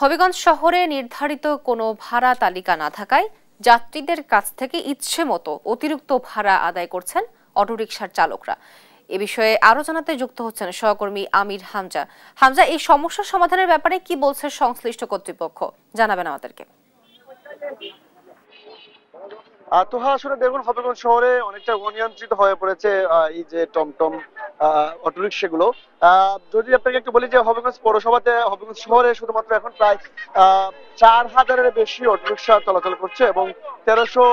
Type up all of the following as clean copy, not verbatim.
হবিগঞ্জ শহরে নির্ধারিত কোনো ভাড়া তালিকা না থাকায় যাত্রীদের কাছ থেকে ইচ্ছে মতো অতিরিক্ত ভাড়া আদায় করছেন অটোরিকশার চালকরা। এ বিষয়ে আরো জানাতে যুক্ত হচ্ছেন সহকর্মী আমির হামজা। হামজা, এই সমস্যা সমাধানের ব্যাপারে কি বলছে সংশ্লিষ্ট কর্তৃপক্ষ, জানাবেন আমাদেরকে। তোহা আসলে দেখুন, হবিগঞ্জ শহরে অনেকটা অনিয়ন্ত্রিত হয়ে পড়েছে এই যে টমটম অটোরিক্সা গুলো। যদি আপনাকে একটু বলি যে হবিগঞ্জ পৌরসভাতে, হবিগঞ্জ শহরে শুধুমাত্র এখন প্রায় 4000-এর বেশি অটোরিক্সা চলাচল করছে এবং 1300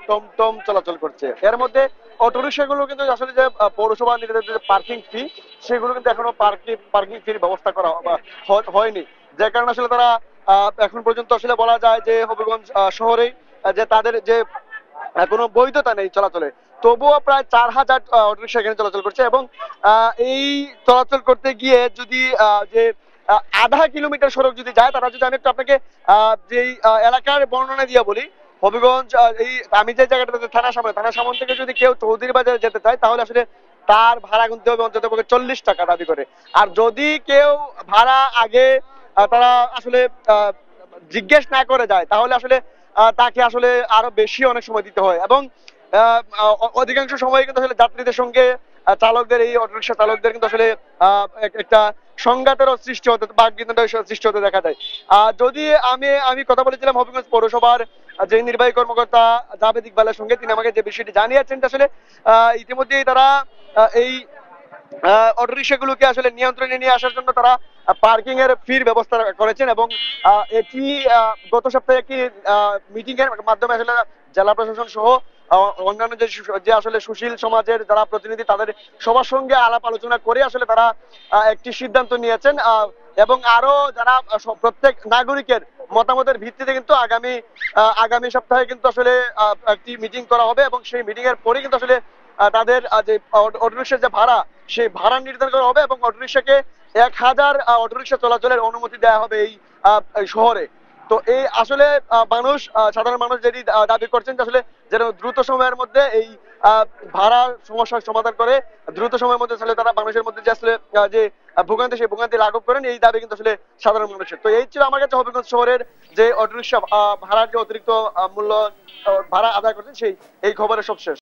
টমটম চলাচল করছে। এর মধ্যে অটোরিক্সা গুলো কিন্তু আসলে যে পৌরসভা নির্ধারিত যে পার্কিং ফি, সেগুলো কিন্তু এখনো পার্কিং ফির ব্যবস্থা করা হয়নি, যে কারণে আসলে তারা এখন পর্যন্ত আসলে বলা যায় যে হবিগঞ্জ শহরেই যে তাদের যে কোনো বৈধতা নেই চলাচলে। তবুও প্রায় 4000 অটোরিকশা এখানে চলাচল করছে এবং এই চলাচল করতে গিয়ে যদি যে আধা কিলোমিটার সড়ক যদি যায়, তারা যদি, আমি একটু আপনাকে যেই এলাকার বর্ণনা দিয়ে বলি, হবিগঞ্জ এই আমি যে জায়গাটাতে থানা সামন থেকে যদি কেউ চৌধুরী বাজারে যেতে চায়, তাহলে আসলে তার ভাড়া গুনতে হবে অন্তত 40 টাকা দাবি করে। আর যদি কেউ ভাড়া আগে তারা আসলে জিজ্ঞেস না করে যায়, তাহলে আসলে তাকে আসলে আরো বেশি অনেক সময় দিতে হয় এবং অধিকাংশ সময় কিন্তু আসলে যাত্রীদের সঙ্গে চালকদের, এই অটোরিকশা চালকদের কিন্তু আসলে একটা সংঘাতেরও সৃষ্টি হতে, বাকবিতণ্ডার সৃষ্টি হতে দেখা যায়। যদি আমি কথা বলেছিলাম হবিগঞ্জ পৌরসভার যে নির্বাহী কর্মকর্তা জাভেদ ইকবালের সঙ্গে, তিনি আমাকে যে বিষয়টি জানিয়েছেন আসলে ইতিমধ্যেই তারা এই অটোরিকশা গুলোকে আসলে নিয়ন্ত্রণে নিয়ে আসার জন্য তারা পার্কিং এর ফির ব্যবস্থা করেছেন এবং এটি গত সপ্তাহে একটি মিটিং এর মাধ্যমে আসলে জেলা প্রশাসন সহ অন্যান্য যে আসলে সুশীল সমাজের যারা প্রতিনিধি, তাদের সবার সঙ্গে আলাপ আলোচনা করে আসলে তারা একটি সিদ্ধান্ত নিয়েছেন এবং আরো যারা প্রত্যেক নাগরিকের মতামতের ভিত্তিতে কিন্তু আগামী সপ্তাহে কিন্তু আসলে একটি মিটিং করা হবে এবং সেই মিটিং এর পরে কিন্তু আসলে তাদের যে অটোরিকশার যে ভাড়া, সেই ভাড়া নির্ধারণ করা হবে এবং অটোরিকশাকে 1000 অটোরিকশা চলাচলের অনুমতি দেওয়া হবে এই শহরে। তো এই আসলে সাধারণ মানুষ যেটি দাবি করছেন আসলে যেন দ্রুত সময়ের মধ্যে এই ভাড়া সমস্যার সমাধান করে, দ্রুত সময়ের মধ্যে আসলে তারা মানুষের মধ্যে যে আসলে যে ভোগান্তি, সেই ভোগান্তি লাঘব করেন, এই দাবি কিন্তু আসলে সাধারণ মানুষের। তো এই ছিল আমার কাছে হবিগঞ্জ শহরের যে অটোরিকশা ভাড়ার যে অতিরিক্ত মূল্য ভাড়া আদায় করছেন, এই খবরের সবশেষ।